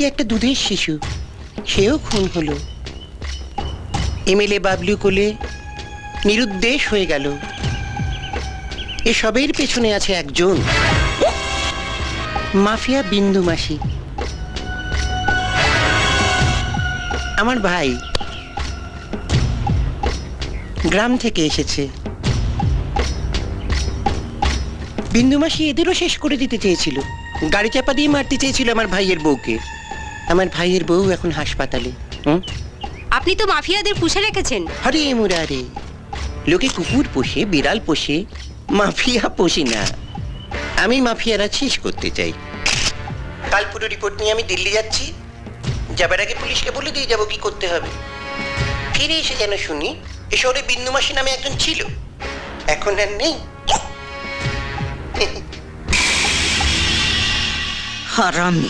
একটা দুধের শিশু, সেও খুন হলো। এমএলএ বাবলু কোলে নিরুদ্দেশ হয়ে গেল। এসবের পেছনে আছে একজন মাফিয়া, বিন্দু মাসি, আমার ভাই। গ্রাম থেকে এসেছে। বিন্দু মাসি এদেরও শেষ করে দিতে চেয়েছিল, গাড়ি চাপা দিয়ে মারতে চেয়েছিল আমার ভাইয়ের বউকে। আমার ভাইয়ের বউ এখন হাসপাতালে। আপনি তো মাফিয়াদের পুষে রেখেছেন। আরে মুরারে, লোকে কুকুর পোষে, বিড়াল পোষে, মাফিয়া পোষি না। আমি মাফিয়ারা শেষ করতে চাই। কাল পুরো রিপোর্ট নিয়ে আমি দিল্লি যাচ্ছি। যাবার আগে পুলিশকে বলে দিয়ে যাবো কি করতে হবে। ফিরে এসে যেন শুনি এ শহরে বিন্দু মাসি নামে একজন ছিল, এখন আর নেই। হারামি।